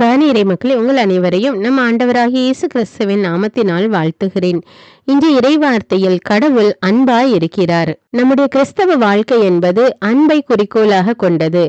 பானியரை மக்களே, உங்கள் அனைவரையும் நம் ஆண்டவராகிய இயேசு கிறிஸ்துவின் நாமத்தினால் வாழ்த்துகிறேன். இன்று இறைவார்த்தையில் கடவுள் அன்பாய் இருக்கிறார். நம்முடைய கிறிஸ்தவ வாழ்க்கை என்பது அன்பை குறிக்கோளாக கொண்டது.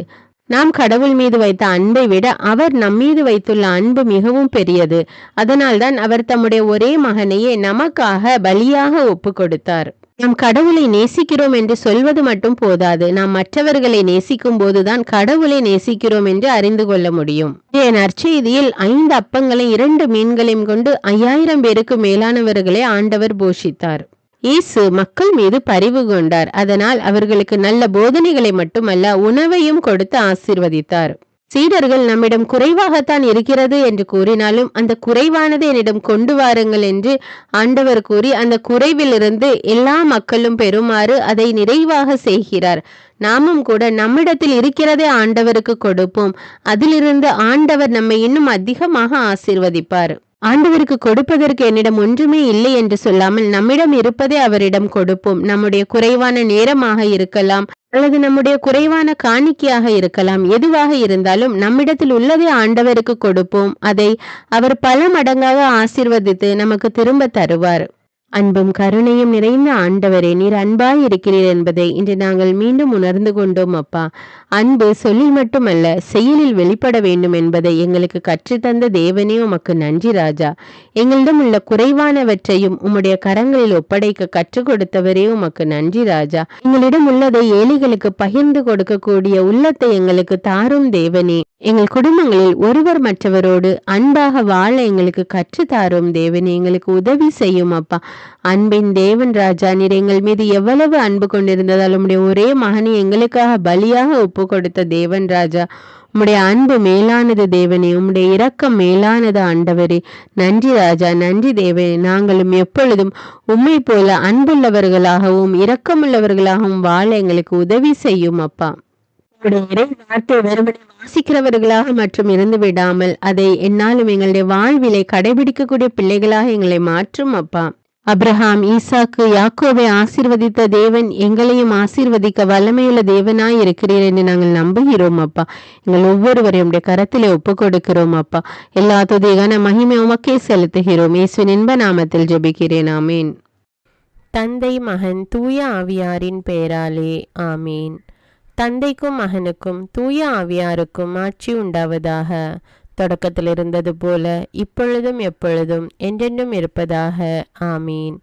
நாம் கடவுள் மீது வைத்த அன்பை விட அவர் நம்மீது வைத்துள்ள அன்பு மிகவும் பெரியது. அதனால்தான் அவர் தம்முடைய ஒரே மகனையே நமக்காக பலியாக ஒப்பு கொடுத்தார். நாம் கடவுளை நேசிக்கிறோம் என்று சொல்வது மட்டும் போதாது. நாம் மற்றவர்களை நேசிக்கும் போதுதான் கடவுளை நேசிக்கிறோம் என்று அறிந்து கொள்ள முடியும். நற்செய்தியில் 5 அப்பங்களையும் 2 மீன்களையும் கொண்டு 5000 பேருக்கு மேலானவர்களை ஆண்டவர் போஷித்தார். இயேசு மக்கள் மீது பரிவு கொண்டார். அதனால் அவர்களுக்கு நல்ல போதனைகளை மட்டுமல்ல, உணவையும் கொடுத்து ஆசீர்வதித்தார். சீடர்கள் நம்மிடம் குறைவாகத்தான் இருக்கிறது என்று கூறினாலும் அந்த குறைவானதை என்னிடம் கொண்டு வாருங்கள் என்று ஆண்டவர் கூறி அந்த குறைவிலிருந்து எல்லா மக்களும் பெறுமாறு அதை நிறைவாக செய்கிறார். நாமும் கூட நம்மிடத்தில் இருக்கிறதே ஆண்டவருக்கு கொடுப்போம். அதிலிருந்து ஆண்டவர் நம்மை இன்னும் அதிகமாக ஆசீர்வதிப்பார். ஆண்டவருக்கு கொடுப்பதற்கு என்னிடம் ஒன்றுமே இல்லை என்று சொல்லாமல் நம்மிடம் இருப்பதை அவரிடம் கொடுப்போம். நம்முடைய குறைவான நேரமாக இருக்கலாம், அல்லது நம்முடைய குறைவான காணிக்கையாக இருக்கலாம். எதுவாக இருந்தாலும் நம்மிடத்தில் உள்ளதை ஆண்டவருக்கு கொடுப்போம். அதை அவர் பல மடங்காக ஆசீர்வதித்து நமக்கு திரும்ப தருவார். அன்பும் கருணையும் நிறைந்த ஆண்டவரே, நீர் அன்பாய் இருக்கிறீர் என்பதை இன்று நாங்கள் மீண்டும் உணர்ந்து கொண்டோம் அப்பா. அன்பு சொல்லில் மட்டுமல்ல, செயலில் வெளிப்பட வேண்டும் என்பதை எங்களுக்கு கற்றுத்தந்த தேவனே உமக்கு நன்றி ராஜா. எங்களிடம் உள்ள குறைவானவற்றையும் உம்முடைய கரங்களில் ஒப்படைக்க கற்றுக் கொடுத்தவரே உமக்கு நன்றி ராஜா. எங்களிடம் உள்ளதை ஏழைகளுக்கு பகிர்ந்து கொடுக்கக்கூடிய உள்ளத்தை எங்களுக்கு தாரும் தேவனே. எங்கள் குடும்பங்களில் ஒருவர் மற்றவரோடு அன்பாக வாழ எங்களுக்கு கற்றுத்தாரும் தேவனே. எங்களுக்கு உதவி செய்யும் அப்பா. அன்பின் தேவன் ராஜா, நீர் எங்கள் மீது எவ்வளவு அன்பு கொண்டிருந்ததால் உம்முடைய ஒரே மகனை எங்களுக்காக பலியாக ஒப்பு கொடுத்த தேவன் ராஜா. உம்முடைய அன்பு மேலானது தேவனே, உம்முடைய இரக்கம் மேலானது ஆண்டவரே. நன்றி ராஜா, நன்றி தேவனே. நாங்களும் எப்பொழுதும் உம்மை போல அன்புள்ளவர்களாகவும் இரக்கமுள்ளவர்களாகவும் வாழ எங்களுக்கு உதவி செய்யும் அப்பா. இறை வார்த்தை வெறுமனே வாசிக்கிறவர்களாக மற்றும் இருந்து விடாமல் அதை என்னாலும் எங்களுடைய வாழ்விலை கடைபிடிக்கக்கூடிய பிள்ளைகளாக எங்களை மாற்றும் அப்பா. அப்ரஹாம், ஈசாக்கு, யாக்கோவை ஆசீர்வதித்த தேவன் எங்களையும் ஆசீர்வதிக்க வல்லமையுள்ள தேவனாய் இருக்கிறீர் என்று நாங்கள் நம்புகிறோம் அப்பா. எங்கள் ஒவ்வொருவரையும் உடைய கரத்திலே ஒப்பு கொடுக்கிறோம் அப்பா. எல்லா துதிகான மகிமை உமக்கே செலுத்துகிறோம். இயேசுவின் இன்ப நாமத்தில் ஜெபிக்கிறேன், ஆமீன். தந்தை, மகன், தூய ஆவியாரின் பெயராலே ஆமீன். தந்தைக்கும் மகனுக்கும் தூய ஆவியாருக்கும் ஆட்சி உண்டாவதாக. தொடக்கத்தில் இருந்தது போல இப்பொழுதும் எப்பொழுதும் என்றென்றும் இருப்பதாக ஆமீன்.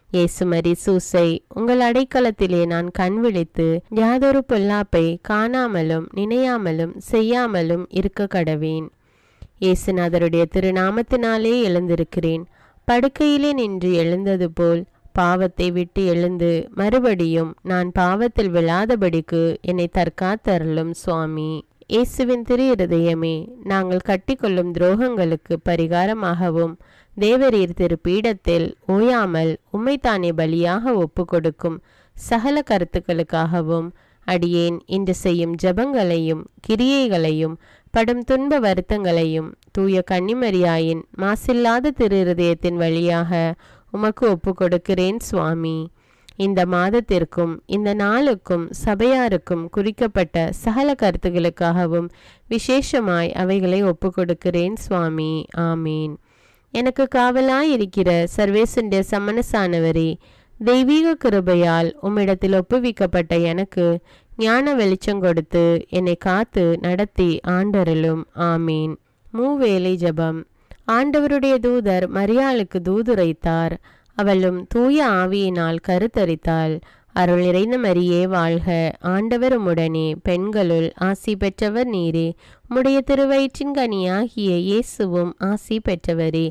இயேசுமரி சூசை, உங்கள் அடைக்கலத்திலே நான் கண் விழித்து யாதொரு பொல்லாப்பை காணாமலும் நினையாமலும் செய்யாமலும் இருக்க கடவேன். இயேசுநாதருடைய திருநாமத்தினாலே எழுந்திருக்கிறேன். படுக்கையிலே நின்று எழுந்தது போல் பாவத்தை விட்டு எழுந்து மறுபடியும் நான் பாவத்தில் விழாதபடிக்கு என்னை தற்காத்தருளும் சுவாமி. இயேசுவின் திரு இருதயமே, நாங்கள் கட்டிக்கொள்ளும் துரோகங்களுக்கு பரிகாரமாகவும் தேவரீர் திரு பீடத்தில் ஓயாமல் உம்மைத்தானே பலியாக ஒப்பு கொடுக்கும் சகல கருத்துக்களுக்காகவும் அடியேன் இன்று செய்யும் ஜபங்களையும் கிரியைகளையும் படும் துன்ப வருத்தங்களையும் தூய கன்னிமரியாயின் மாசில்லாத திரு இருதயத்தின் வழியாக உமக்கு ஒப்பு கொடுக்கிறேன் சுவாமி. இந்த மாதத்திற்கும் இந்த நாளுக்கும் சபையாருக்கும் குறிக்கப்பட்ட சகல கருத்துகளுக்காகவும் விசேஷமாய் அவைகளை ஒப்பு கொடுக்கிறேன் சுவாமி. ஆமீன். எனக்கு காவலாயிருக்கிற சர்வேசனுடைய சமனசானவரே, தெய்வீக கிருபையால் உம்மிடத்தில் ஒப்புவிக்கப்பட்ட எனக்கு ஞான வெளிச்சம் கொடுத்து என்னை காத்து நடத்தி ஆண்டருளும். ஆமீன். மூவேளை ஜபம். ஆண்டவருடைய தூதர் மரியாளுக்கு தூதுரைத்தார். அவளும் தூய ஆவியினால் கருத்தரித்தாள். அருள் நிறைந்த மரியே வாழ்க, ஆண்டவர் உம்முடனே, பெண்களுள் ஆசி பெற்றவர் நீரே. உம்முடைய திருவயிற்றின் கனியாகிய இயேசுவும் ஆசி பெற்றவரே.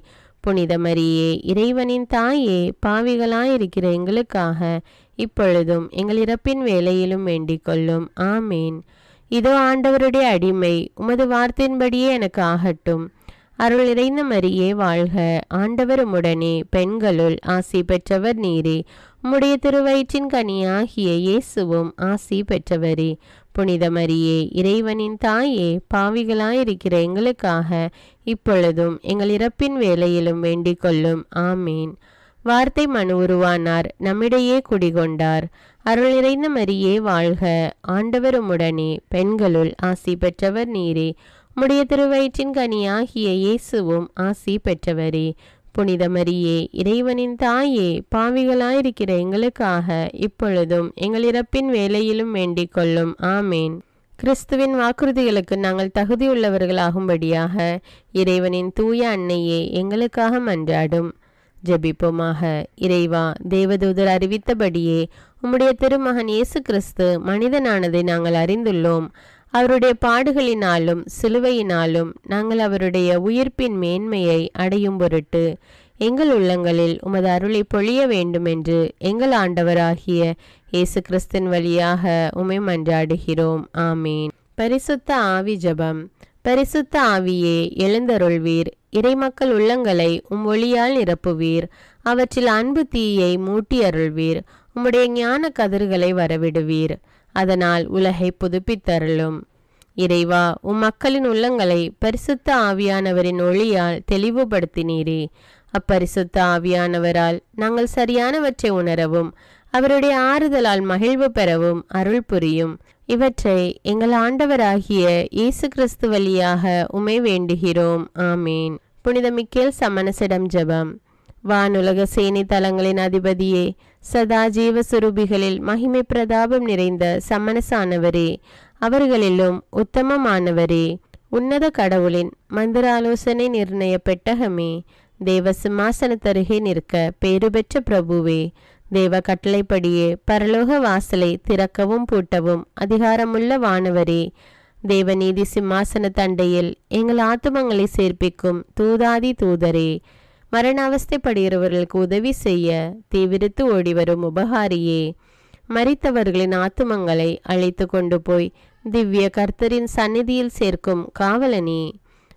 புனித மரியே, இறைவனின் தாயே, பாவிகளாயிருக்கிற எங்களுக்காக இப்பொழுதும் எங்கள் இறப்பின் வேளையிலும் வேண்டிக் கொள்ளும். ஆமேன். இதோ ஆண்டவருடைய அடிமை, உமது வார்த்தையின்படியே எனக்கு ஆகட்டும். அருள் நிறைந்த மரியே வாழ்க, ஆண்டவர் உம்முடனே, பெண்களுள் ஆசி பெற்றவர் நீரே. உம்முடைய திருவயிற்றின் கனியாகிய இயேசுவும் ஆசி பெற்றவரே. புனித மரியே, இறைவனின் தாயே, பாவிகளாயிருக்கிற எங்களுக்காக இப்பொழுதும் எங்கள் இறப்பின் வேளையிலும் வேண்டிக் கொள்ளும். ஆமேன். வார்த்தை மனு உருவானார், நம்மிடையே குடிகொண்டார். அருள் நிறைந்த மரியே வாழ்க, ஆண்டவர் உம்முடனே, பெண்களுள் ஆசி பெற்றவர் நீரே. உம்முடைய திருவயிற்றின் கனியாகிய இயேசுவும் ஆசி பெற்றவரே. புனித மரியே, இறைவனின் தாயே, பாவிகளாயிருக்கிற எங்களுக்காக இப்பொழுதும் எங்கள் இறப்பின் வேளையிலும் வேண்டிக் கொள்ளும். ஆமேன். கிறிஸ்துவின் வாக்குறுதிகளுக்கு நாங்கள் தகுதியுள்ளவர்களாகும்படியாக இறைவனின் தூய அன்னையே எங்களுக்காக மன்றாடும். ஜெபிப்போமாக. இறைவா, தேவதூதர் அறிவித்தபடியே உம்முடைய திருமகன் இயேசு கிறிஸ்து மனிதனானதை நாங்கள் அறிந்துள்ளோம். அவருடைய பாடுகளினாலும் சிலுவையினாலும் நாங்கள் அவருடைய உயிர்ப்பின் மேன்மையை அடையும் பொருட்டு எங்கள் உள்ளங்களில் உமது அருளை பொழிய வேண்டுமென்று எங்கள் ஆண்டவராகிய இயேசு கிறிஸ்தின் வழியாக உம்மை மன்றாடுகிறோம். ஆமீன். பரிசுத்த ஆவி ஜெபம். பரிசுத்த ஆவியே, எழுந்தருள்வீர். இறைமக்கள் உள்ளங்களை ஒளியால் நிரப்புவீர். அவற்றில் அன்பு தீயை மூட்டி அருள்வீர். உம்முடைய ஞான கதிர்களை வரவிடுவீர். அதனால் உலகை புதுப்பித்தருளும். இறைவா, மக்களின் உள்ளங்களை பரிசுத்த ஆவியானவரின் ஒளியால் தெளிவுபடுத்தினீரே. அப்பரிசுத்த ஆவியானவரால் நாங்கள் சரியானவற்றை உணரவும் அவருடைய ஆறுதலால் மகிழ்வு பெறவும் அருள் புரியும். இவற்றை எங்கள் ஆண்டவராகிய இயேசு கிறிஸ்து வழியாக உம்மை வேண்டுகிறோம். ஆமீன். புனித மிக்கேல் சமணசிடம் ஜெபம். வானுலக சேனை தலங்களின் அதிபதியே, சதா ஜீவ சுரூபிகளில் மகிமை பிரதாபம் நிறைந்த சமணசானவரே, அவர்களிலும் உத்தமமானவரே, உன்னத கடவுளின் மந்திராலோசனை நிர்ணய பெட்டகமே, தேவ சிம்மாசனத்தருகே நிற்க பேறு பெற்ற பிரபுவே, தேவ கட்டளைப்படியே பரலோக வாசலை திறக்கவும் பூட்டவும் அதிகாரமுள்ள வானவரே, தேவநீதி சிம்மாசன தண்டையில் எங்கள் ஆத்துமங்களை சேர்ப்பிக்கும் தூதாதி தூதரே, மரண அவஸ்தைப்படுகிறவர்களுக்கு உதவி செய்ய தீவிரித்து ஓடிவரும் உபகாரியே, மரித்தவர்களின் ஆத்துமங்களை அழைத்து கொண்டு போய் திவ்ய கர்த்தரின் சந்நிதியில் சேர்க்கும் காவலனே,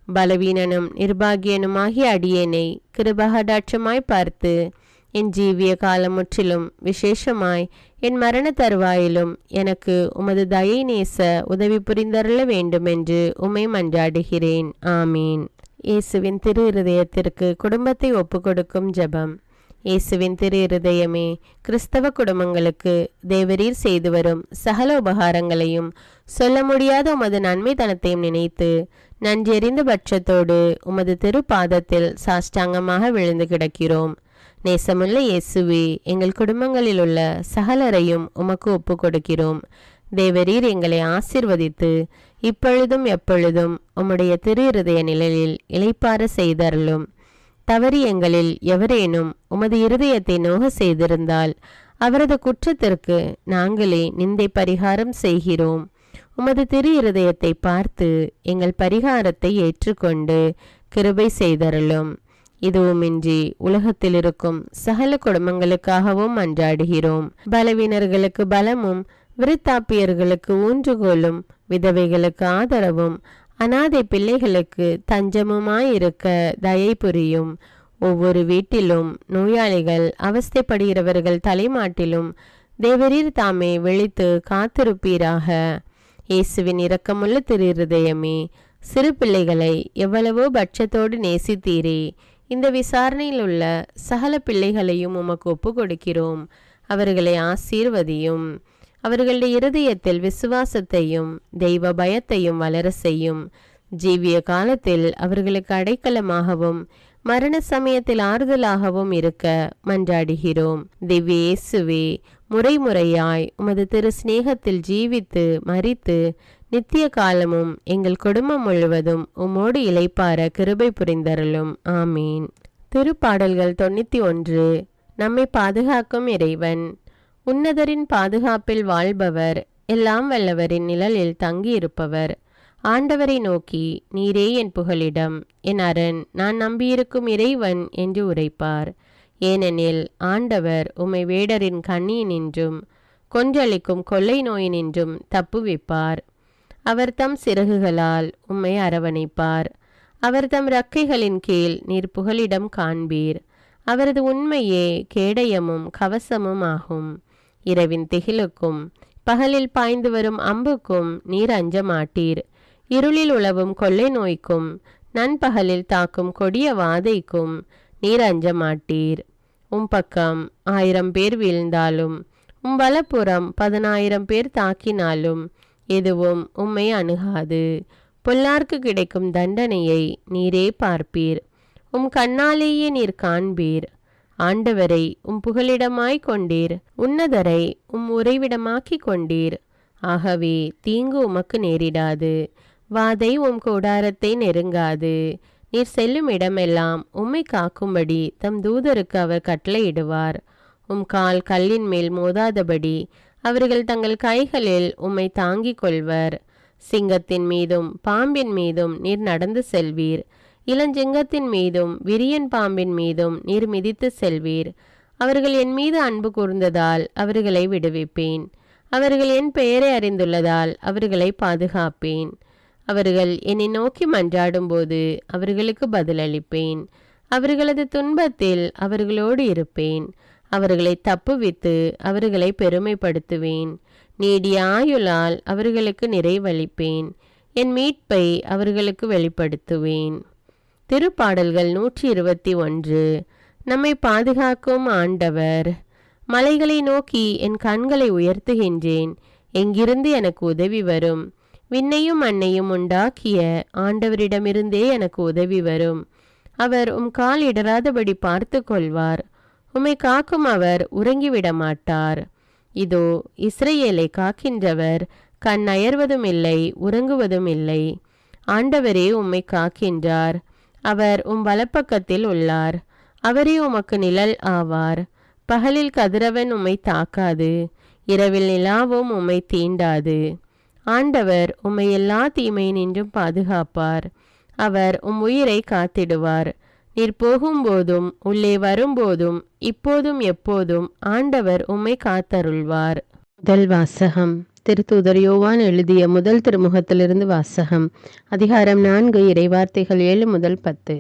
பலவீனனும் நிர்பாகியனுமாகிய அடியேனை கிருபகடாட்சமாய் பார்த்து என் ஜீவிய காலம் முற்றிலும் விசேஷமாய் என் மரண தருவாயிலும் எனக்கு உமது தயை நேச உதவி புரிந்தருள வேண்டுமென்று உம்மை மன்றாடுகிறேன். ஆமீன். இயேசுவின் திரு இருதயத்திற்கு குடும்பத்தை ஒப்புக்கொடுக்கும் ஜெபம். இயேசுவின் திரு இருதயமே, கிறிஸ்தவ குடும்பங்களுக்கு தேவரீர் செய்து வரும் சகல உபகாரங்களையும் சொல்ல முடியாத உமது நன்மைத்தனத்தையும் நினைத்து நன்றெறிந்த பட்சத்தோடு உமது திருப்பாதத்தில் சாஷ்டாங்கமாக விழுந்து கிடக்கிறோம். நேசமுள்ள இயேசுவே, எங்கள் குடும்பங்களில் உள்ள சகலரையும் உமக்கு ஒப்பு கொடுக்கிறோம். தேவரீர் எங்களை ஆசீர்வதித்து இப்பொழுதும் எப்பொழுதும் உம்முடைய திரு இருதய நிழலில் இளைப்பாற செய்தருளும். தவறி எங்களில் எவரேனும் உமது இருதயத்தை நோக செய்திருந்தால் அவரது குற்றத்திற்கு நாங்களே நிந்தை பரிகாரம் செய்கிறோம். உமது திரு இருதயத்தை பார்த்து எங்கள் பரிகாரத்தை ஏற்றுக்கொண்டு கிருபை செய்தருளும். இதுவுமின்றி உலகத்தில் இருக்கும் சகல குடும்பங்களுக்காகவும் மன்றாடுகிறோம். பலவீனர்களுக்கு பலமும், விருத்தாப்பியர்களுக்கு ஊன்றுகோலும், விதவைகளுக்கு ஆதரவும், அநாதை பிள்ளைகளுக்கு தஞ்சமுமாயிருக்க தயை புரியும். ஒவ்வொரு வீட்டிலும் நோயாளிகள் அவஸ்தைப்படுகிறவர்கள் தலைமாட்டிலும் தேவரீர் தாமே விழித்து காத்திருப்பீராக. இயேசுவின் இரக்கமுள்ள திரு இருதயமே, சிறு பிள்ளைகளை எவ்வளவோ பட்சத்தோடு நேசித்தீரே. இந்த விசாரணையில் உள்ள சகல பிள்ளைகளையும் உமக்கு ஒப்பு கொடுக்கிறோம். அவர்களை ஆசீர்வதியும். அவர்களுடைய இருதயத்தில் விசுவாசத்தையும் தெய்வ பயத்தையும் வளர செய்யும். ஜீவிய காலத்தில் அவர்களுக்கு அடைக்கலமாகவும் மரண சமயத்தில் ஆறுதலாகவும் இருக்க மன்றாடுகிறோம். திவ்ய இயேசுவே, முறைமுறையாய் உமது திரு சிநேகத்தில் ஜீவித்து மரித்து நித்திய காலமும் எங்கள் குடும்பம் முழுவதும் உம்மோடு இளைப்பார கிருபை புரிந்தருளும். ஆமீன். திருப்பாடல்கள் 91. நம்மை பாதுகாக்கும் இறைவன். உன்னதரின் பாதுகாப்பில் வாழ்பவர், எல்லாம் வல்லவரின் நிழலில் தங்கியிருப்பவர். ஆண்டவரை நோக்கி, நீரே என் புகலிடம், என் அரண், நான் நம்பியிருக்கும் இறைவன் என்று உரைப்பார். ஏனெனில் ஆண்டவர் உம்மை வேடரின் கண்ணியினின்றும் கொன்றளிக்கும் கொள்ளை நோயினின்றும் தப்புவிப்பார். அவர் தம் சிறகுகளால் உம்மை அரவணைப்பார். அவர் தம் இறக்கைகளின் கீழ் நீர் புகலிடம் காண்பீர். அவரது உண்மையே கேடயமும் கவசமும் ஆகும். இரவின் திகிலுக்கும் பகலில் பாய்ந்து வரும் அம்புக்கும் நீர் அஞ்ச மாட்டீர். இருளில் உழவும் கொள்ளை நோய்க்கும் நண்பகலில் தாக்கும் கொடிய வாதைக்கும் நீர் அஞ்ச மாட்டீர். உம் பக்கம் 1000 பேர் வீழ்ந்தாலும் உம் வலப்புறம் 10,000 பேர் தாக்கினாலும் எதுவும் உம்மை அணுகாது. பொல்லார்க்கு கிடைக்கும் தண்டனையை நீரே பார்ப்பீர். உம் கண்ணாலேயே நீர் காண்பீர். ஆண்டவரை உம் புகலிடமாய் கொண்டீர். உன்னதரை உம் உறைவிடமாக்கி கொண்டீர். ஆகவே தீங்கு உமக்கு நேரிடாது. வாதை உம் கூடாரத்தை நெருங்காது. நீர் செல்லும் இடமெல்லாம் உம்மை காக்கும்படி தம் தூதருக்கு அவர் கட்டளையிடுவார். உம் கால் கல்லின் மேல் மோதாதபடி அவர்கள் தங்கள் கைகளில் உம்மை தாங்கிக் கொள்வர். சிங்கத்தின் மீதும் பாம்பின் மீதும் நீர் நடந்து செல்வீர். இளஞ்சிங்கத்தின் மீதும் விரியன் பாம்பின் மீதும் நீர் மிதித்து செல்வீர். அவர்கள் என் மீது அன்பு கூர்ந்ததால் அவர்களை விடுவிப்பேன். அவர்கள் என் பெயரை அறிந்துள்ளதால் அவர்களை பாதுகாப்பேன். அவர்கள் என்னை நோக்கி மன்றாடும்போது அவர்களுக்கு பதிலளிப்பேன். அவர்களது துன்பத்தில் அவர்களோடு இருப்பேன். அவர்களை தப்புவித்து அவர்களை பெருமைப்படுத்துவேன். நீடிய ஆயுளால் அவர்களுக்கு நிறைவளிப்பேன். என் மீட்பை அவர்களுக்கு வெளிப்படுத்துவேன். திருப்பாடல்கள் 121. நம்மை பாதுகாக்கும் ஆண்டவர். மலைகளை நோக்கி என் கண்களை உயர்த்துகின்றேன். எங்கிருந்து எனக்கு உதவி வரும்? விண்ணையும் மண்ணையும் உண்டாக்கிய ஆண்டவரிடமிருந்தே எனக்கு உதவி வரும். அவர் உம் கால் இடராதபடி பார்த்து கொள்வார். உம்மை காக்கும் அவர் உறங்கிவிட மாட்டார். இதோ இஸ்ரவேலை காக்கின்றவர் கண் அயர்வதும் இல்லை, உறங்குவதும் இல்லை. ஆண்டவரே உம்மை காக்கின்றார். அவர் உம் வலப்பக்கத்தில் உள்ளார். அவரே உமக்கு நிழல் ஆவார். பகலில் கதிரவன் உம்மை தாக்காது, இரவில் நிலாவும் உம்மை தீண்டாது. ஆண்டவர் உம்மை எல்லா தீமையினின்றும் பாதுகாப்பார். அவர் உம் உயிரை காத்திடுவார். நீர் போகும்போதும் உள்ளே வரும்போதும் இப்போதும் எப்போதும் ஆண்டவர் உம்மை காத்தருள்வார். முதல் வாசகம். திருத்தூதர் யோவான் எழுதிய முதல் திருமுகத்திலிருந்து வாசகம். அதிகாரம் 4, இறைவார்த்தைகள் 7 முதல் 10.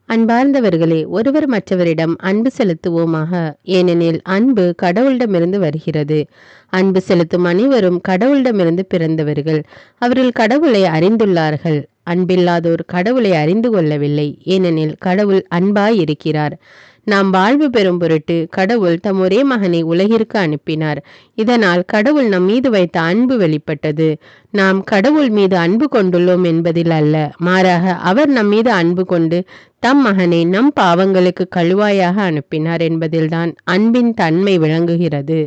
அன்பார்ந்தவர்களே, ஒருவர் மற்றவரிடம் அன்பு செலுத்துவோமாக. ஏனெனில் அன்பு கடவுளிடமிருந்து வருகிறது. அன்பு செலுத்தும் அனைவரும் கடவுளிடமிருந்து பிறந்தவர்கள். அவர்கள் கடவுளை அறிந்துள்ளார்கள். அன்பில்லாதோர் கடவுளை அறிந்து கொள்ளவில்லை. ஏனெனில் கடவுள் அன்பாய் இருக்கிறார். நாம் வாழ்வு பெறும் பொருட்டு கடவுள் தம் ஒரே மகனை உலகிற்கு அனுப்பினார். இதனால் கடவுள் நம் மீது வைத்த அன்பு வெளிப்பட்டது. நாம் கடவுள் மீது அன்பு கொண்டுள்ளோம் என்பதில் அல்ல, மாறாக அவர் நம் மீது அன்பு கொண்டு தம் மகனை நம் பாவங்களுக்கு கழுவாயாக அனுப்பினார் என்பதில்தான் அன்பின் தன்மை விளங்குகிறது.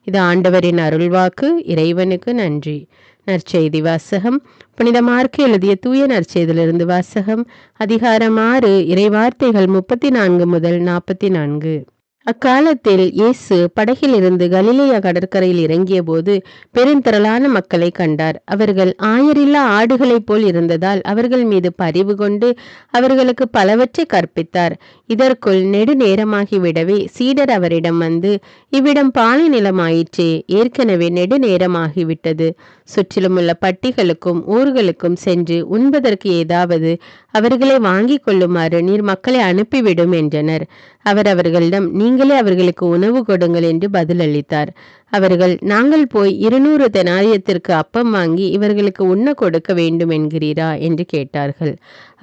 இது ஆண்டவரின் அருள்வாக்கு. இறைவனுக்கு நன்றி. நற்செய்தி வாசகம். புனித மார்க்கு எழுதிய தூய நற்செய்தியிலிருந்து வாசகம். அதிகாரம் 6, இறைவார்த்தைகள் 34 முதல் 44. அக்காலத்தில் இயேசு படகிலிருந்து கலிலேயா கடற்கரையில் இறங்கிய போது பெருந்திரளான மக்களை கண்டார். அவர்கள் ஆயரில்லா ஆடுகளைப் போல் இருந்ததால் அவர்கள் மீது பரிவு கொண்டு அவர்களுக்கு பலவற்றை கற்பித்தார். இதற்குள் நெடுநேரமாகிவிடவே சீடர் அவரிடம் வந்து, இவ்விடம் பாலை நிலமாயிற்றே, ஏற்கனவே நெடுநேரமாகிவிட்டது. சுற்றிலும் உள்ள பட்டிகளுக்கும் ஊர்களுக்கும் சென்று உண்பதற்கு ஏதாவது அவர்களை வாங்கிக் கொள்ளுமாறு நீர் மக்களை அனுப்பிவிடும் என்றனர். அவர் அவர்களிடம், நீங்களே அவர்களுக்கு உணவு கொடுங்கள் என்று பதிலளித்தார். அவர்கள், நாங்கள் போய் 200 தெனாரியத்திற்கு அப்பம் வாங்கி இவர்களுக்கு உண்ண கொடுக்க வேண்டும் என்கிறீரா என்று கேட்டார்கள்.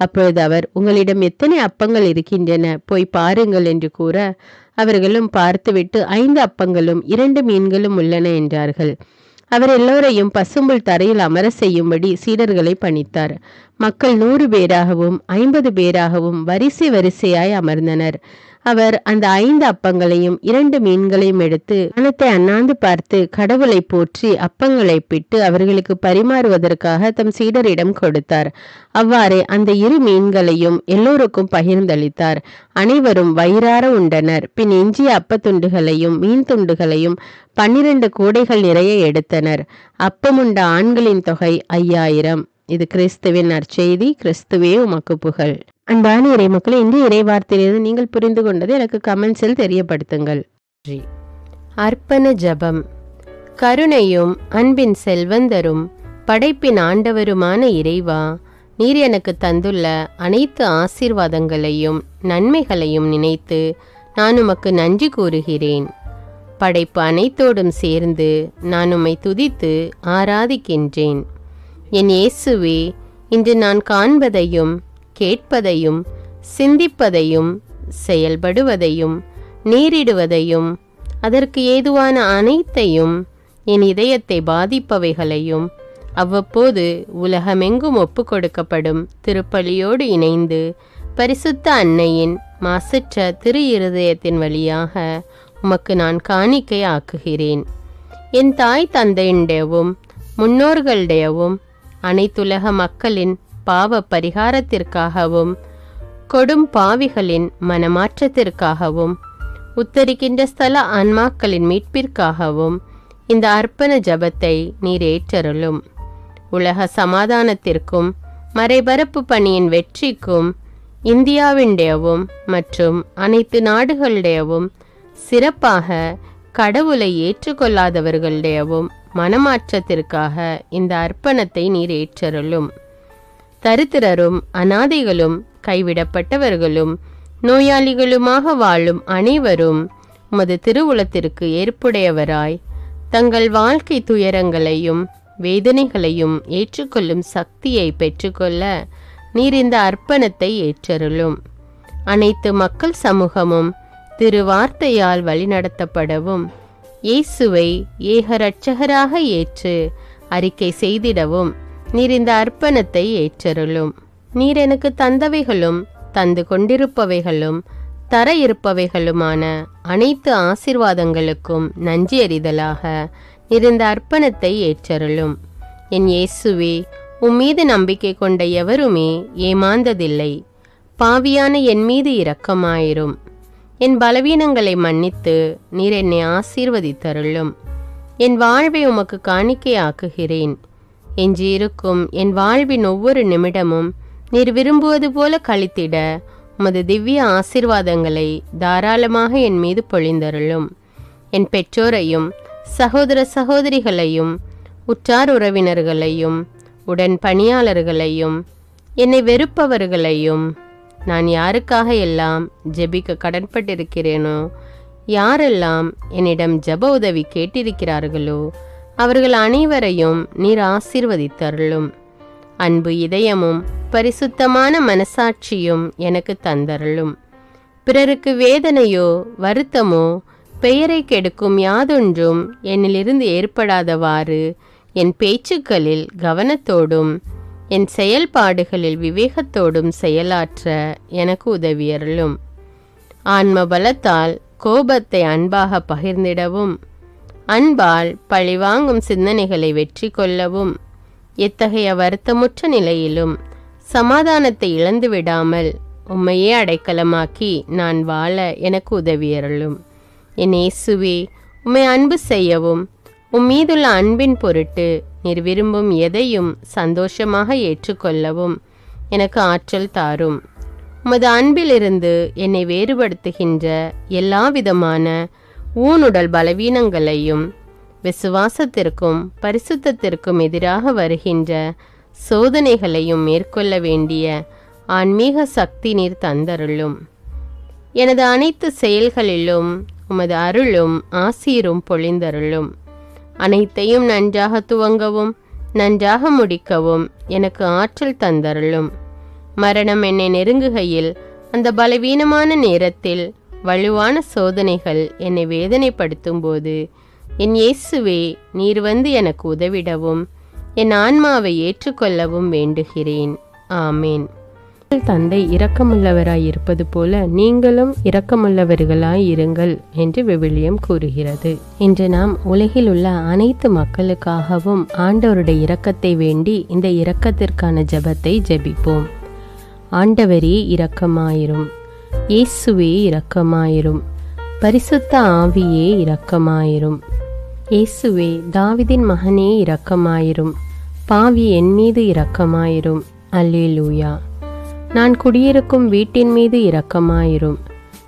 அப்பொழுது அவர், உங்களிடம் எத்தனை அப்பங்கள் இருக்கின்றன, போய் பாருங்கள் என்று கூற, அவர்களும் பார்த்துவிட்டு 5 அப்பங்களும் 2 மீன்களும் உள்ளன என்றார்கள். அவர் எல்லோரையும் பசும்புல் தரையில் அமர செய்யும்படி சீடர்களை பணித்தார். மக்கள் 100 பேராகவும் 50 பேராகவும் வரிசை வரிசையாய் அமர்ந்தனர். அவர் அந்த 5 அப்பங்களையும் 2 மீன்களையும் எடுத்து வானத்தை அண்ணாந்து பார்த்து கடவுளை போற்றி அப்பங்களை பிட்டு அவர்களுக்கு பரிமாறுவதற்காக தம் சீடரிடம் கொடுத்தார். அவ்வாறே அந்த 2 மீன்களையும் எல்லோருக்கும் பகிர்ந்தளித்தார். அனைவரும் வயிறார உண்டனர். பின் எஞ்சிய அப்பத்துண்டுகளையும் மீன் துண்டுகளையும் 12 கூடைகள் நிறைய எடுத்தனர். அப்பமுண்ட ஆண்களின் தொகை 5000. இது கிறிஸ்துவின் நற்செய்தி. கிறிஸ்துவே உமக்கு புகழ். அன்பான இறைமக்களே, இந்த இறைவார்த்தையிலிருந்து நீங்கள் புரிந்து கொண்டதை எனக்கு கமெண்ட்ஸில் தெரியப்படுத்துங்கள். அர்ப்பண ஜபம். கருணையும் அன்பின் செல்வந்தரும் படைப்பின் ஆண்டவருமான இறைவா, நீர் எனக்கு தந்துள்ள அனைத்து ஆசீர்வாதங்களையும் நன்மைகளையும் நினைத்து நான் உமக்கு நன்றி கூறுகிறேன். படைப்பு அனைத்தோடும் சேர்ந்து நான் உம்மை துதித்து ஆராதிக்கின்றேன். என் இயேசுவே, இன்று நான் காண்பதையும் கேட்பதையும் சிந்திப்பதையும் செயல்படுவதையும் நேரிடுவதையும் அதற்கு ஏதுவான அனைத்தையும் என் இதயத்தை பாதிப்பவைகளையும் அவ்வப்போது உலகமெங்கும் ஒப்பு கொடுக்கப்படும் திருப்பலியோடு இணைந்து பரிசுத்த அன்னையின் மாசற்ற திரு இருதயத்தின் வழியாக உமக்கு நான் காணிக்கை ஆக்குகிறேன். என் தாய் தந்தையுடையவும் முன்னோர்களுடையவும் அனைத்துலக மக்களின் பாவ பரிகாரத்திற்காகவும் கொடும் பாவிகளின் மனமாற்றத்திற்காகவும் உத்தரிக்கின்ற ஸ்தல ஆன்மாக்களின் மீட்பிற்காகவும் இந்த அர்ப்பண ஜபத்தை நீர் ஏற்றருளும். உலக சமாதானத்திற்கும் மறைபரப்பு பணியின் வெற்றிக்கும் இந்தியாவினுடையவும் மற்றும் அனைத்து நாடுகளுடையவும் சிறப்பாக கடவுளை ஏற்றுக்கொள்ளாதவர்களுடையவும் மனமாற்றத்திற்காக இந்த அர்ப்பணத்தை நீர் ஏற்றருளும். தரித்திரரும் அனாதைகளும் கைவிடப்பட்டவர்களும் நோயாளிகளுமாக வாழும் அனைவரும் உமது திருவுளத்திற்கு ஏற்புடையவராய் தங்கள் வாழ்க்கை துயரங்களையும் வேதனைகளையும் ஏற்றுக்கொள்ளும் சக்தியை பெற்றுக்கொள்ள நீர் இந்த அர்ப்பணத்தை ஏற்றருளும். அனைத்து மக்கள் சமூகமும் திருவார்த்தையால் வழிநடத்தப்படவும் இயேசுவை ஏக இரட்சகராக ஏற்று அறிக்கை செய்திடவும் நீர் இந்த அர்ப்பணத்தை ஏற்றருளும். நீர் எனக்கு தந்தவைகளும் தந்து கொண்டிருப்பவைகளும் தர இருப்பவைகளுமான அனைத்து ஆசீர்வாதங்களுக்கும் நன்றி அறிதலாக நீர் இந்த அர்ப்பணத்தை ஏற்றருளும். என் இயேசுவே, உம்மீது நம்பிக்கை கொண்ட எவருமே ஏமாந்ததில்லை. பாவியான என் மீது இரக்கமாயிரும். என் பலவீனங்களை மன்னித்து நீர் என்னை ஆசீர்வதித்தருளும். என் வாழ்வை உமக்கு காணிக்கையாக்குகிறேன். எஞ்சியிருக்கும் என் வாழ்வின் ஒவ்வொரு நிமிடமும் நீர் விரும்புவது போல கழித்திட உமது திவ்ய ஆசீர்வாதங்களை தாராளமாக என் மீது பொழிந்தருளும். என் பெற்றோரையும் சகோதர சகோதரிகளையும் உற்றார் உறவினர்களையும் உடன் பணியாளர்களையும் என்னை வெறுப்பவர்களையும் நான் யாருக்காக எல்லாம் ஜெபிக்க கடன்பட்டிருக்கிறேனோ, யாரெல்லாம் என்னிடம் ஜெப உதவி கேட்டிருக்கிறார்களோ அவர்கள் அனைவரையும் நீர் ஆசீர்வதித்தருளும். அன்பு இதயமும் பரிசுத்தமான மனசாட்சியும் எனக்கு தந்தருளும். பிறருக்கு வேதனையோ வருத்தமோ பெயரை கெடுக்கும் யாதொன்றும் என்னிலிருந்து ஏற்படாதவாறு என் பேச்சுக்களில் கவனத்தோடும் என் செயல்பாடுகளில் விவேகத்தோடும் செயலாற்ற எனக்கு உதவியருளும். ஆன்ம பலத்தால் கோபத்தை அன்பாக பகிர்ந்திடவும் அன்பால் பழிவாங்கும் சிந்தனைகளை வெற்றி கொள்ளவும் எத்தகைய வருத்தமுற்ற நிலையிலும் சமாதானத்தை இழந்து விடாமல் உம்மையே அடைக்கலமாக்கி நான் வாழ எனக்கு உதவியருளும். என் இயேசுவே, உம்மை அன்பு செய்யவும் உம்மீதுள்ள அன்பின் பொருட்டு நீர் விரும்பும் எதையும் சந்தோஷமாக ஏற்றுக்கொள்ளவும் எனக்கு ஆற்றல் தாரும். உமது அன்பிலிருந்து என்னை வேறுபடுத்துகின்ற எல்லா விதமான ஊனுடல் பலவீனங்களையும் விசுவாசத்திற்கும் பரிசுத்தத்திற்கும் எதிராக வருகின்ற சோதனைகளையும் மேற்கொள்ள வேண்டிய ஆன்மீக சக்தி நீர் தந்தருளும். எனது அனைத்து செயல்களிலும் உமது அருளும் ஆசீரும் பொழிந்தருளும். அனைத்தையும் நன்றாக துவங்கவும் நன்றாக முடிக்கவும் எனக்கு ஆற்றல் தந்தருளும். மரணம் என்னை நெருங்குகையில் அந்த பலவீனமான நேரத்தில் வலுவான சோதனைகள் என்னை வேதனைப்படுத்தும் போது என் இயேசுவே, நீர் வந்து எனக்கு உதவிடவும் என் ஆன்மாவை ஏற்றுக்கொள்ளவும் வேண்டுகிறேன். ஆமேன். தந்தை இரக்கமுள்ளவராய் இருப்பது போல நீங்களும் இரக்கமுள்ளவர்களாய் இருங்கள் என்று விவிலியம் கூறுகிறது. இன்று நாம் உலகில் உள்ள அனைத்து மக்களுக்காகவும் ஆண்டவருடைய இரக்கத்தை வேண்டி இந்த இரக்கத்திற்கான ஜெபத்தை ஜெபிப்போம். ஆண்டவரே இரக்கமாயிரும். இயேசுவே இரக்கமாயிரும். பரிசுத்த ஆவியே இரக்கமாயிரும். இயேசுவே, தாவீதின் மகனே இரக்கமாயிரும். பாவி என் மீது இரக்கமாயிரும். அல்லேலூயா. நான் குடியிருக்கும் வீட்டின் மீது இரக்கமாயிரும்.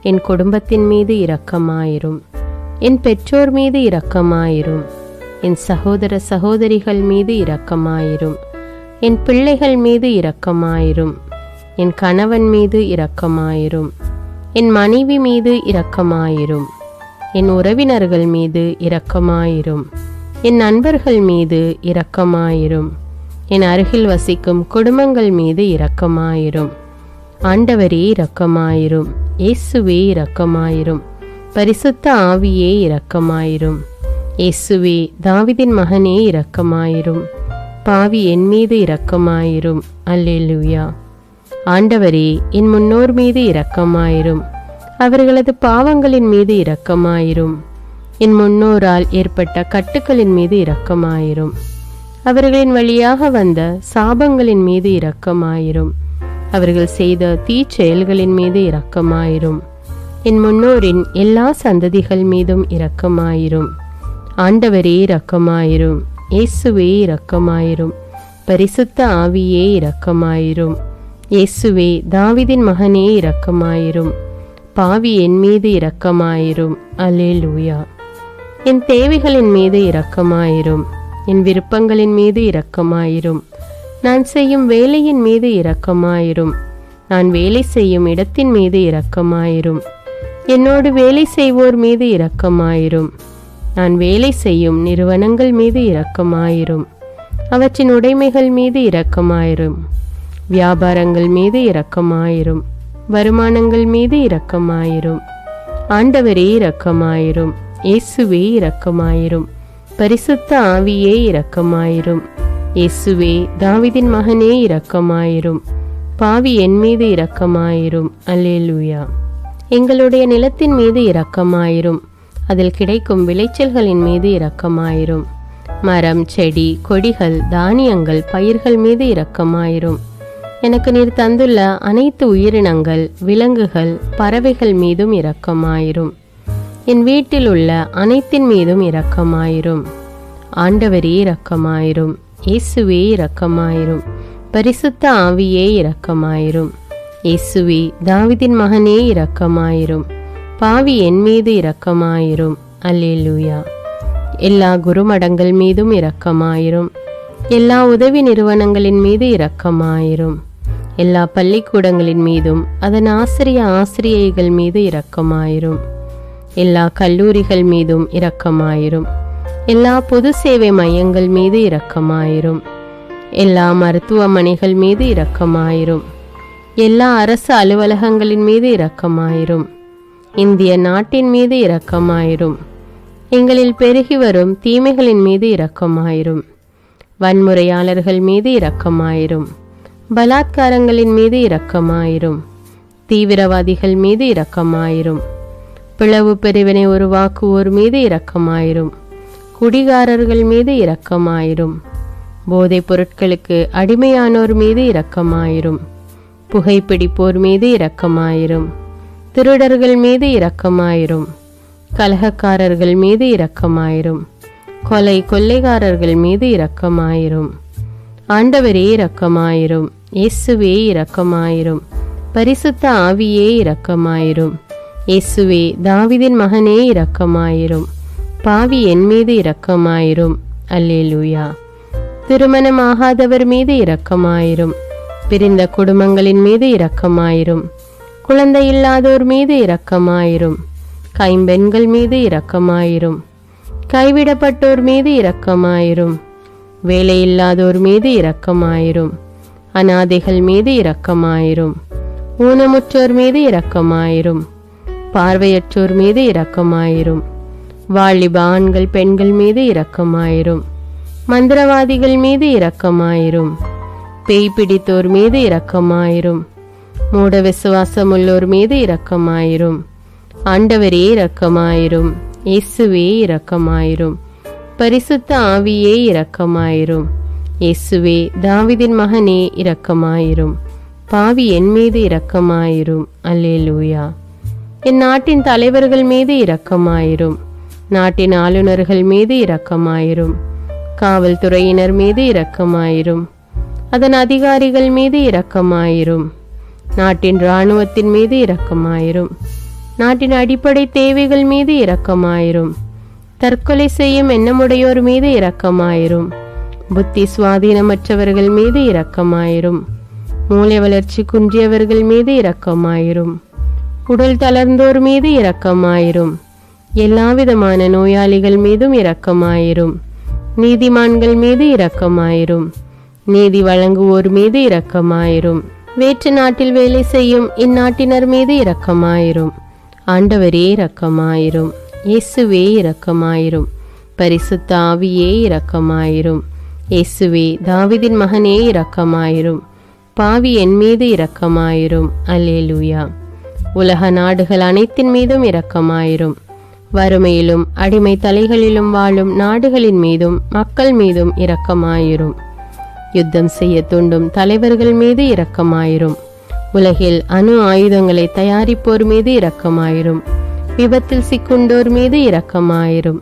என் குடும்பத்தின் மீது இரக்கமாயிரும். என் பெற்றோர் மீது இரக்கமாயிரும். என் சகோதர சகோதரிகள் மீது இரக்கமாயிரும். என் பிள்ளைகள் மீது இரக்கமாயிரும். என் கணவன் மீது இரக்கமாயிரும். என் மனைவி மீது இரக்கமாயிரும். என் உறவினர்கள் மீது இரக்கமாயிரும். என் நண்பர்கள் மீது இரக்கமாயிரும். என் அருகில் வசிக்கும் குடும்பங்கள் மீது இரக்கமாயிரும். ஆண்டவரே இரக்கமாயிரும். இயேசுவே இரக்கமாயிரும். பரிசுத்த ஆவியே இரக்கமாயிரும். இயேசுவே, தாவீதின் மகனே இரக்கமாயிரும். பாவி என் மீது இரக்கமாயிரும். அல்லேலூயா. ஆண்டவரே, என் முன்னோர் மீது இரக்கமாயிரும். அவர்களது பாவங்களின் மீது இரக்கமாயிரும். என் முன்னோரால் ஏற்பட்ட கட்டுக்களின் மீது இரக்கமாயிரும். அவர்களின் வழியாக வந்த சாபங்களின் மீது இரக்கமாயிரும். அவர்கள் செய்த தீச்செயல்களின் மீது இரக்கமாயிரும். என் முன்னோரின் எல்லா சந்ததிகள் மீதும் இரக்கமாயிரும். ஆண்டவரே இரக்கமாயிரும். இயேசுவே இரக்கமாயிரும். பரிசுத்த ஆவியே இரக்கமாயிரும். இயேசுவே, தாவீதின் மகனே இரக்கமாயிரும். பாவி என் மீது இரக்கமாயிரும். அல்லேலூயா. என் தேவைகளின் மீது இரக்கமாயிரும். என் விருப்பங்களின் மீது இரக்கமாயிரும். நான் செய்யும் வேலையின் மீது இரக்கமாயிரும். நான் வேலை செய்யும் இடத்தின் மீது இரக்கமாயிரும். என்னோடு வேலை செய்வோர் மீது இரக்கமாயிரும். நான் வேலை செய்யும் நிறுவனங்கள் மீது இரக்கமாயிரும். அவற்றின் உடைமைகள் மீது இரக்கமாயிரும். வியாபாரங்கள் மீது இரக்கமாயிரும். வருமானங்கள் மீது இரக்கமாயிரும். ஆண்டவரே இரக்கமாயிரும். இயேசுவே இரக்கமாயிரும். பரிசுத்த ஆவியே இரக்கமாயிரும். இயேசுவே, தாவீதின் மகனே இரக்கமாயிரும். பாவி என் மீது இரக்கமாயிரும். அல்லேலூயா. எங்களுடைய நிலத்தின் மீது இரக்கமாயிரும். அதில் கிடைக்கும் விளைச்சல்களின் மீது இரக்கமாயிரும். மரம், செடி, கொடிகள், தானியங்கள், பயிர்கள் மீது இரக்கமாயிரும். எனக்கு நீர் தந்துள்ள அனைத்து உயிரினங்கள், விலங்குகள், பறவைகள் மீதும் இரக்கமாயிரும். என் வீட்டில் உள்ள அனைத்தின் மீதும் இரக்கமாயிரும். ஆண்டவரே இரக்கமாயிரும். இயேசுவே இரக்கமாயிரும். பரிசுத்த ஆவியே இரக்கமாயிரும். இயேசுவே, தாவீதின் மகனே இரக்கமாயிரும். பாவி என் மீது இரக்கமாயிரும். அல்லேலூயா. எல்லா குருமடங்கள் மீதும் இரக்கமாயிரும். எல்லா உதவி நிறுவனங்களின் மீது இரக்கமாயிரும். எல்லா பள்ளிக்கூடங்களின் மீதும் அதன் ஆசிரியைகள் மீது இரக்கமாயிரும். எல்லா கல்லூரிகள் மீதும் இரக்கமாயிரும். எல்லா பொது சேவை மையங்கள் மீது இரக்கமாயிரும். எல்லா மருத்துவமனைகள் மீது இரக்கமாயிரும். எல்லா அரசு அலுவலகங்களின் மீது இரக்கமாயிரும். இந்திய நாட்டின் மீது இரக்கமாயிரும். எங்களில் பெருகி வரும் தீமைகளின் மீது இரக்கமாயிரும். வன்முறையாளர்கள் மீது இரக்கமாயிரும். பலாத்காரங்களின் மீது இரக்கமாயிரும். தீவிரவாதிகள் மீது இரக்கமாயிரும். பிளவு பிரிவினை உருவாக்குவோர் மீது இரக்கமாயிரும். குடிகாரர்கள் மீது இரக்கமாயிரும். போதைப் பொருட்களுக்கு அடிமையானோர் மீது இரக்கமாயிரும். புகைப்பிடிப்போர் மீது இரக்கமாயிரும். திருடர்கள் மீது இரக்கமாயிரும். கலகக்காரர்கள் மீது இரக்கமாயிரும். கொள்ளைக்காரர்கள் மீது இரக்கமாயிரும். ஆண்டவரே இரக்கமாயிரும். இயேசுவே இரக்கமாயிரும். பரிசுத்த ஆவியே இரக்கமாயிரும். இயேசுவே, தாவீதின் மகனே இரக்கமாயிரும். பாவி என் மீது இரக்கமாயிரும். அல்லேலூயா. திருமணமாகாதவர் மீது இரக்கமாயிரும். பிரிந்த குடும்பங்களின் மீது இரக்கமாயிரும். குழந்தை இல்லாதோர் மீது இரக்கமாயிரும். கைம்பெண்கள் மீது இரக்கமாயிரும். கைவிடப்பட்டோர் மீது இரக்கமாயிரும். வேலையில்லாதோர் மீது இரக்கமாயிரும். அநாதைகள் மீது இரக்கமாயிரும். ஊனமுற்றோர் மீது இரக்கமாயிரும். பார்வையற்றோர் மீது இரக்கமாயிரும். வாலிப ஆண்கள் பெண்கள் மீது இரக்கமாயிரும். மந்திரவாதிகள் மீது இரக்கமாயிரும். பேய் பிடித்தோர் மீது இரக்கமாயிரும். மூட விசுவாசமுள்ளோர் மீது இரக்கமாயிரும். ஆண்டவரே இரக்கமாயிரும். இயேசுவே இரக்கமாயிரும். பரிசுத்த ஆவியே இரக்கமாயிரும். இயேசுவே, தாவீதின் மகனே இரக்கமாயிரும். பாவி என் மீது இரக்கமாயிரும். அல்லேலூயா. என் நாட்டின் தலைவர்கள் மீது இரக்கமாயிரும். நாட்டின் ஆளுநர்கள் மீது இரக்கமாயிரும். காவல்துறையினர் மீது இரக்கமாயிரும். அதன் அதிகாரிகள் மீது இரக்கமாயிரும். நாட்டின் இராணுவத்தின் மீது இரக்கமாயிரும். நாட்டின் அடிப்படை தேவைகள் மீது இரக்கமாயிரும். தற்கொலை செய்யும் எண்ணமுடையோர் மீது இரக்கமாயிரும். புத்தி சுவாதீனமற்றவர்கள் மீது இரக்கமாயிரும். மூளை வளர்ச்சி குன்றியவர்கள் மீது இரக்கமாயிரும். உடல் தளர்ந்தோர் மீது இரக்கமாயிரும். எல்லாவிதமான நோயாளிகள் மீதும் இரக்கமாயிரும். நீதிமான்கள் மீது இரக்கமாயிரும். நீதி வழங்குவோர் மீது இரக்கமாயிரும். வேற்று நாட்டில் வேலை செய்யும் இந்நாட்டினர் மீது இரக்கமாயிரும். ஆண்டவரே இரக்கமாயிரும். இயேசுவே இரக்கமாயிரும். பரிசுத்த ஆவியே இரக்கமாயிரும். இயேசுவே தாவீதின் மகனே இரக்கமாயிரும். பாவி என் மீது இரக்கமாயிரும். அல்லேலூயா. உலக நாடுகள் அனைத்தின் மீதும் இரக்கமாயிரும். வறுமையிலும் அடிமை தலைகளிலும் வாழும் நாடுகளின் மீதும் மக்கள் மீதும் இரக்கமாயிரும். யுத்தம் செய்ய தூண்டும் தலைவர்கள் மீது இரக்கமாயிரும். உலகில் அணு ஆயுதங்களை தயாரிப்போர் மீது இரக்கமாயிரும். விபத்தில் சிக்குண்டோர் மீது இரக்கமாயிரும்.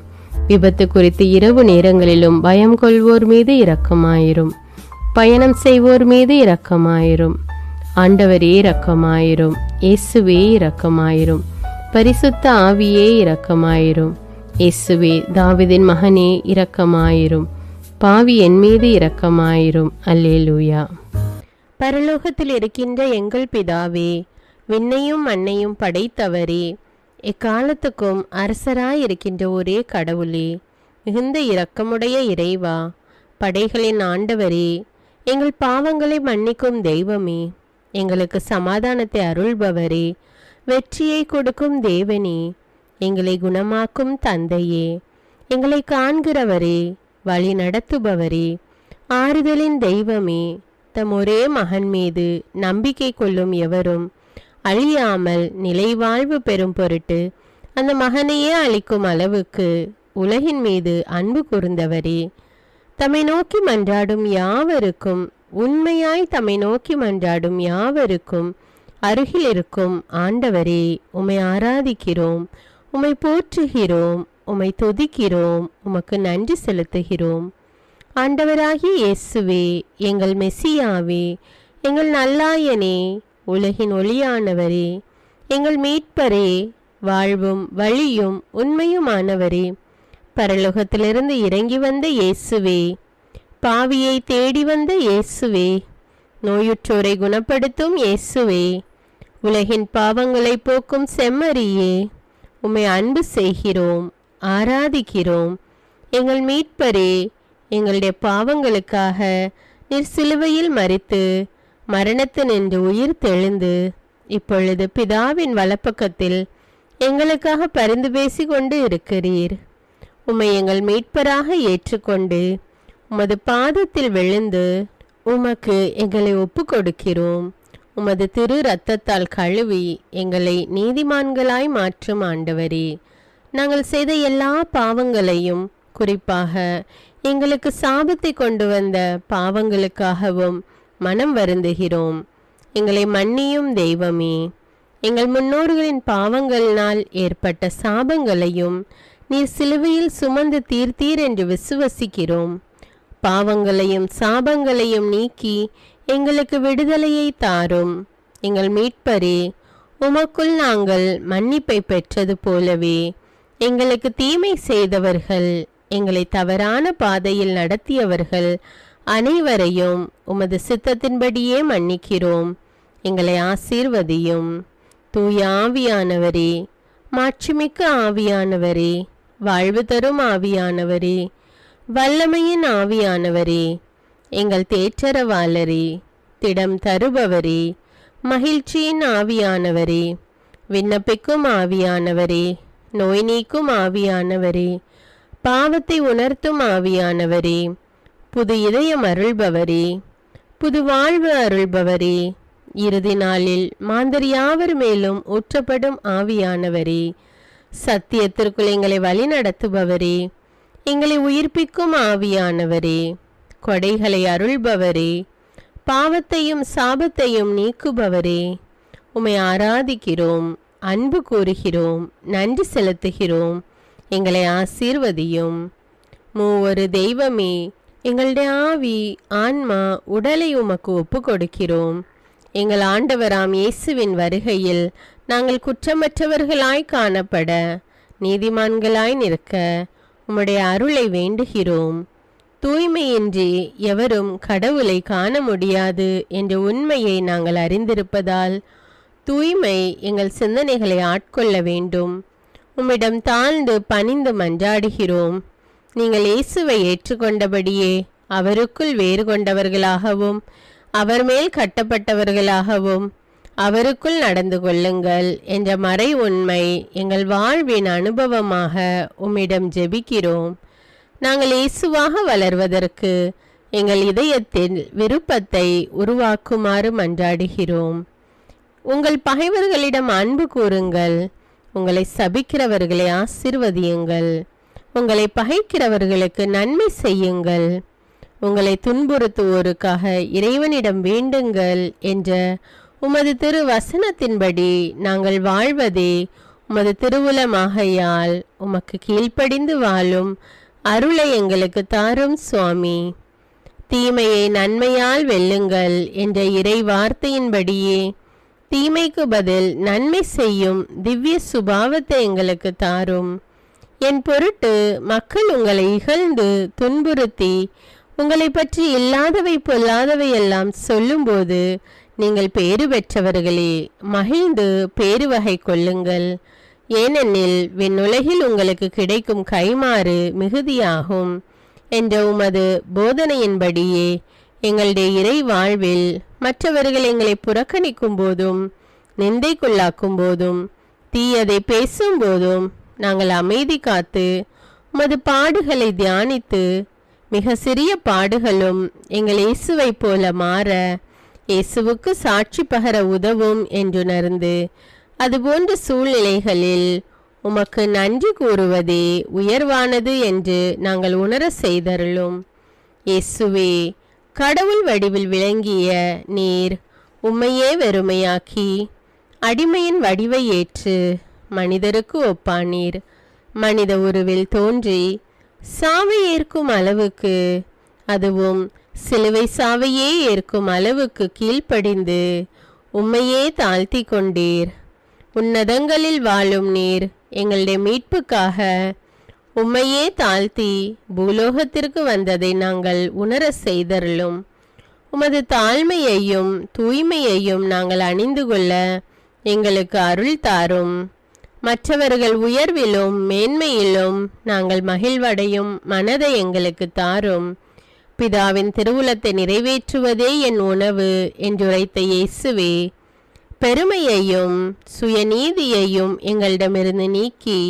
விபத்து குறித்து இரவு நேரங்களிலும் பயம் கொள்வோர் மீது இரக்கமாயிரும். பயணம் செய்வோர் மீது இரக்கமாயிரும். ஆண்டவரே இரக்கமாயிரும். இயேசுவே இரக்கமாயிரும். பரிசுத்த ஆவியே இரக்கமாயிரும். இயேசுவே தாவீதின் மகனே இரக்கமாயிரும். பாவி என் மீது இரக்கமாயிரும். அல்லேலூயா. பரலோகத்தில் இருக்கின்ற எங்கள் பிதாவே, விண்ணையும் மண்ணையும் படைத்தவரே, எக்காலத்துக்கும் அரசராயிருக்கின்ற ஒரே கடவுளே, மிகுந்த இரக்கமுடைய இறைவா, படைகளின் ஆண்டவரே, எங்கள் பாவங்களை மன்னிக்கும் தெய்வமே, எங்களுக்கு சமாதானத்தை அருள்பவரே, வெற்றியை கொடுக்கும் தேவனே, எங்களை குணமாக்கும் தந்தையே, எங்களை காண்கிறவரே, வழி நடத்துபவரே, ஆறுதலின் தெய்வமே, தம் ஒரே மகன் மீது நம்பிக்கை கொள்ளும் எவரும் அழியாமல் நிலைவாழ்வு பெறும் பொருட்டு அந்த மகனையே அளிக்கும் அளவுக்கு உலகின் மீது அன்பு கூர்ந்தவரே, தம்மை நோக்கி மன்றாடும் யாவருக்கும், உண்மையாய் தம்மை நோக்கி மன்றாடும் யாவருக்கும் அருகில் இருக்கும் ஆண்டவரே, உம்மை ஆராதிக்கிறோம், உம்மை போற்றுகிறோம், உம்மை துதிக்கிறோம், உமக்கு நன்றி செலுத்துகிறோம். ஆண்டவராகிய இயேசுவே, எங்கள் மெசியாவே, எங்கள் நல்லாயனே, உலகின் ஒளியானவரே, எங்கள் மீட்பரே, வாழ்வும் வழியும் உண்மையுமானவரே, பரலோகத்திலிருந்து இறங்கி வந்த இயேசுவே, பாவியை தேடி வந்த இயேசுவே, நோயுற்றோரை குணப்படுத்தும் இயேசுவே, உலகின் பாவங்களை போக்கும் செம்மறியே, உம்மை அன்பு செய்கிறோம், ஆராதிக்கிறோம். எங்கள் மீட்பரே, எங்களுடைய பாவங்களுக்காக நீர் சிலுவையில் மரித்து மரணத்தினின்று உயிர் தெழுந்து இப்பொழுது பிதாவின் வலப்பக்கத்தில் எங்களுக்காக பரிந்து பேசி கொண்டு இருக்கிறீர். உம்மை எங்கள் மீட்பராக ஏற்றுக்கொண்டு உமது பாதத்தில் விழுந்து உமக்கு எங்களை ஒப்பு கொடுக்கிறோம். உமது திரு இரத்தத்தால் கழுவி எங்களை நீதிமான்களாய் மாற்றும் ஆண்டவரே, நாங்கள் செய்த எல்லா பாவங்களையும், குறிப்பாக எங்களுக்கு சாபத்தை கொண்டு வந்த பாவங்களுக்காகவும் மனம் வருந்துகிறோம். எங்களை மன்னியும் தெய்வமே, எங்கள் முன்னோர்களின் பாவங்களினால் ஏற்பட்ட சாபங்களையும் நீர் சிலுவையில் சுமந்து தீர்த்தீர் என்று விசுவசிக்கிறோம். பாவங்களையும் சாபங்களையும் நீக்கி எங்களுக்கு விடுதலையை தாரும். எங்கள் மீட்பரே, உமக்குள் நாங்கள் மன்னிப்பை பெற்றது போலவே எங்களுக்கு தீமை செய்தவர்கள், எங்களை தவறான பாதையில் நடத்தியவர்கள் அனைவரையும் உமது சித்தத்தின்படியே மன்னிக்கிறோம். எங்களை ஆசீர்வதியும். தூய ஆவியானவரே, மாட்சிமிக்க ஆவியானவரே, வாழ்வு தரும் ஆவியானவரே, வல்லமையின் ஆவியானவரே, எங்கள் தேற்றரவாளரே, திடம் தருபவரே, மகிழ்ச்சியின் ஆவியானவரே, விண்ணப்பிக்கும் ஆவியானவரே, நோய் நீக்கும் ஆவியானவரே, பாவத்தை உணர்த்தும் ஆவியானவரே, புது இதயம் அருள்பவரே, புது வாழ்வு அருள்பவரே, இறுதி நாளில் மாந்தர் யாவர் மேலும் ஊற்றப்படும் ஆவியானவரே, சத்தியத்திற்குள் எங்களை வழி நடத்துபவரே, எங்களை உயிர்ப்பிக்கும் ஆவியானவரே, கொடைகளை அருள்பவரே, பாவத்தையும் சாபத்தையும் நீக்குபவரே, உம்மை ஆராதிக்கிறோம், அன்பு கூறுகிறோம், நன்றி செலுத்துகிறோம். எங்களை ஆசீர்வதியும். மூவொரு தெய்வமே, எங்களுடைய ஆவி, ஆன்மா, உடலை உமக்கு ஒப்பு கொடுக்கிறோம். எங்கள் ஆண்டவராம் இயேசுவின் வருகையில் நாங்கள் குற்றமற்றவர்களாய் காணப்பட, நீதிமான்களாய் நிற்க உம்முடைய அருளை வேண்டுகிறோம். தூய்மையின்றி எவரும் கடவுளை காண முடியாது என்ற உண்மையை நாங்கள் அறிந்திருப்பதால் தூய்மை எங்கள் சிந்தனைகளை ஆட்கொள்ள வேண்டும். உம்மிடம் தாழ்ந்து பணிந்து மன்றாடுகிறோம். நீங்கள் இயேசுவை ஏற்றுக்கொண்டபடியே அவருக்குள் வேறு கொண்டவர்களாகவும் அவர் மேல் கட்டப்பட்டவர்களாகவும் அவருக்குள் நடந்து கொள்ளுங்கள் என்ற மறை உண்மை எங்கள் வாழ்வின் அனுபவமாக உம்மிடம் ஜெபிக்கிறோம். நாங்கள் இயேசுவாக வளர்வதற்கு எங்கள் இதயத்தில் விருப்பத்தை உருவாக்குமாறு மன்றாடுகிறோம். உங்கள் பகைவர்களிடம் அன்பு கூறுங்கள், உங்களை சபிக்கிறவர்களை ஆசீர்வதியுங்கள், உங்களை பகைக்கிறவர்களுக்கு நன்மை செய்யுங்கள், உங்களை துன்புறுத்துவோருக்காக இறைவனிடம் வேண்டுங்கள் என்ற உமது திரு வசனத்தின்படி நாங்கள் வாழ்வதே உமது திருவுலமாகையால் உமக்கு கீழ்ப்படிந்து வாழும் அருளை எங்களுக்கு தாரும் சுவாமி. தீமையை நன்மையால் வெல்லுங்கள் என்ற இறை வார்த்தையின்படியே தீமைக்கு பதில் நன்மை செய்யும் திவ்ய சுபாவத்தை எங்களுக்கு தாரும். என் பொருட்டு மக்கள் உங்களை இகழ்ந்து துன்புறுத்தி உங்களை பற்றி இல்லாதவை பொல்லாதவை எல்லாம் சொல்லும்போது நீங்கள் பேறு பெற்றவர்களே, மகிழ்ந்து பேருவகை கொள்ளுங்கள். ஏனெனில் விண்ணுலகில் உங்களுக்கு கிடைக்கும் கைமாறு மிகுதியாகும் என்ற உமது போதனையின்படியே எங்களுடைய இறை வாழ்வில் மற்றவர்கள் எங்களை புறக்கணிக்கும் போதும் நிந்தைக்குள்ளாக்கும் போதும் தீயதை பேசும்போதும் நாங்கள் அமைதி காத்து உமது பாடுகளை தியானித்து மிக சிறிய பாடுகளும் எங்கள் இயேசுவை போல மாற இயேசுவுக்கு சாட்சி பகர உதவும் என்றுணர்ந்து அதுபோன்ற சூழ்நிலைகளில் உமக்கு நன்றி கூறுவதே உயர்வானது என்று நாங்கள் உணர செய்தருளும். இயேசுவே, கடவுள் வடிவில் விளங்கிய நீர் உம்மையே வெறுமையாக்கி அடிமையின் வடிவை ஏற்று மனிதருக்கு ஒப்பானீர். மனித உருவில் தோன்றி சாவை ஏற்கும் அளவுக்கு, அதுவும் சிலுவை சாவையே ஏற்கும் அளவுக்கு கீழ்ப்படிந்து உம்மையே தாழ்த்தி கொண்டீர். உன்னதங்களில் வாழும் நீர் எங்களுடைய மீட்புக்காக உம்மையே தாழ்த்தி பூலோகத்திற்கு வந்ததை நாங்கள் உணர செய்தருளும். உமது தாழ்மையையும் தூய்மையையும் நாங்கள் அணிந்து கொள்ள எங்களுக்கு அருள் தாரும். மற்றவர்கள் உயர்விலும் மேன்மையிலும் நாங்கள் மகிழ்வடையும் மனதை எங்களுக்கு தாரும். பிதாவின் திருவுலத்தை நிறைவேற்றுவதே என் உணவு என்றுரைத்த இயேசுவே, பெருமையையும் சுயநீதியையும் எங்களிடமிருந்து நீக்கி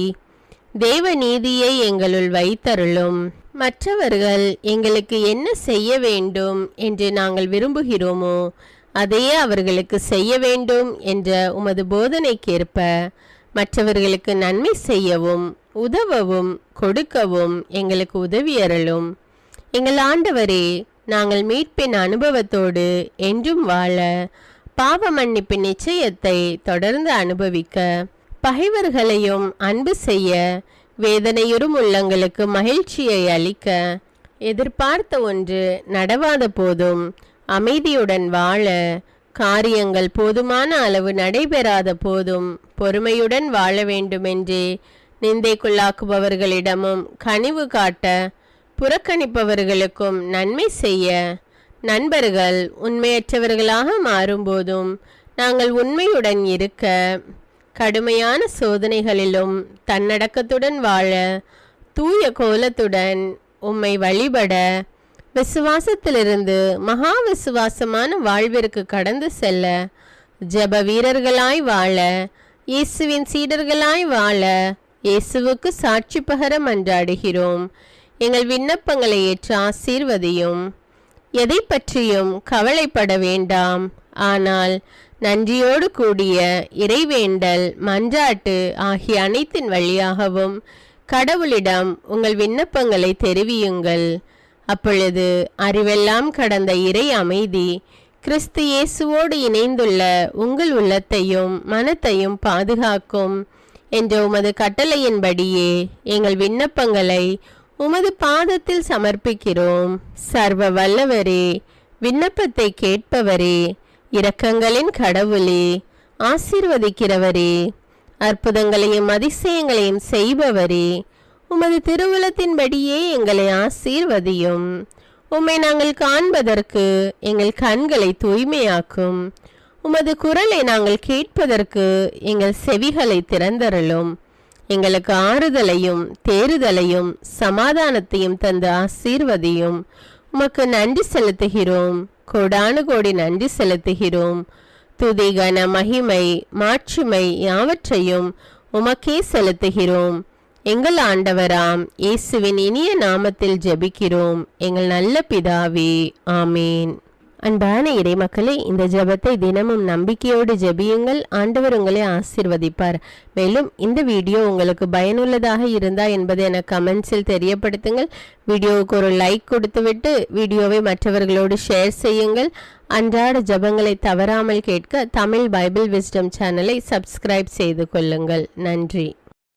தேவ நீதியை எங்களுள் வைத்தருளும். மற்றவர்கள் எங்களுக்கு என்ன செய்ய வேண்டும் என்று நாங்கள் விரும்புகிறோமோ அதையே அவர்களுக்கு செய்ய வேண்டும் என்ற உமது போதனைக்கேற்ப மற்றவர்களுக்கு நன்மை செய்யவும் உதவவும் கொடுக்கவும் எங்களுக்கு உதவியருளும். எங்கள் ஆண்டவரே, நாங்கள் மீட்பின் அனுபவத்தோடு என்றும் வாழ, பாவ மன்னிப்பின் நிச்சயத்தை தொடர்ந்து அனுபவிக்க, பகைவர்களையும் அன்பு செய்ய, வேதனையுறும் உள்ளங்களுக்கு மகிழ்ச்சியை அளிக்க, எதிர்பார்த்த ஒன்று நடவாத போதும் அமைதியுடன் வாழ, காரியங்கள் போதுமான அளவு நடைபெறாத போதும் பொறுமையுடன் வாழ வேண்டுமென்றே நிந்தைக்குள்ளாக்குபவர்களிடமும் கனிவு காட்ட, புறக்கணிப்பவர்களுக்கும் நன்மை செய்ய, நண்பர்கள் உண்மையற்றவர்களாக மாறும்போதும் நாங்கள் உண்மையுடன் இருக்க, கடுமையான சோதனைகளிலும் தன்னடக்கத்துடன் வாழ, தூய கோலத்துடன் உம்மை வழிபட, விசுவாசத்திலிருந்து மகா விசுவாசமான வாழ்விற்கு கடந்து செல்ல, ஜெப வீரர்களாய் வாழ, இயேசுவின் சீடர்களாய் வாழ இயேசுவுக்கு சாட்சி பகர மன்றாடுகிறோம். எங்கள் விண்ணப்பங்களை ஏற்று ஆசீர்வதியும். எதை பற்றியும் கவலைப்பட வேண்டாம். ஆனால் நன்றியோடு கூடிய இறைவேண்டல், மன்றாட்டு ஆகிய அனைத்தின் வழியாகவும் கடவுளிடம் உங்கள் விண்ணப்பங்களை தெரிவியுங்கள். அப்பொழுது அறிவெல்லாம் கடந்த இறை அமைதி கிறிஸ்து இயேசுவோடு இணைந்துள்ள உங்கள் உள்ளத்தையும் மனத்தையும் பாதுகாக்கும் என்ற உமது கட்டளையின்படியே எங்கள் விண்ணப்பங்களை உமது பாதத்தில் சமர்ப்பிக்கிறோம். சர்வ வல்லவரே, விண்ணப்பத்தை கேட்பவரே, இரக்கங்களின் கடவுளே, ஆசீர்வதிக்கிறவரே, அற்புதங்களையும் அதிசயங்களையும் செய்பவரே, உமது திருவுலத்தின்படியே எங்களை ஆசீர்வதியும். உம்மை நாங்கள் காண்பதற்கு எங்கள் கண்களை தூய்மையாக்கும். உமது குரலை நாங்கள் கேட்பதற்கு எங்கள் செவிகளை திறந்தருளும். எங்களுக்கு ஆறுதலையும் தேறுதலையும் சமாதானத்தையும் தந்து ஆசீர்வதியும். உமக்கு நன்றி செலுத்துகிறோம், கோடானு கோடி நன்றி செலுத்துகிறோம். துதி, கன, மகிமை, மாட்சிமை யாவற்றையும் உமக்கே செலுத்துகிறோம். எங்கள் ஆண்டவராம் இயேசுவின் இனிய நாமத்தில் ஜெபிக்கிறோம் எங்கள் நல்ல பிதாவே, ஆமேன். அன்பான இறைமக்களே, இந்த ஜெபத்தை தினமும் நம்பிக்கையோடு ஜெபியுங்கள். ஆண்டவர் உங்களை ஆசீர்வதிப்பார். மேலும் இந்த வீடியோ உங்களுக்கு பயனுள்ளதாக இருந்தா என்பதை எனக்கு கமெண்ட்ஸில் தெரியப்படுத்துங்கள். வீடியோவுக்கு ஒரு லைக் கொடுத்துவிட்டு வீடியோவை மற்றவர்களோடு ஷேர் செய்யுங்கள். அன்றாட ஜெபங்களை தவறாமல் கேட்க தமிழ் பைபிள் விஸ்டம் சேனலை சப்ஸ்கிரைப் செய்து கொள்ளுங்கள். நன்றி.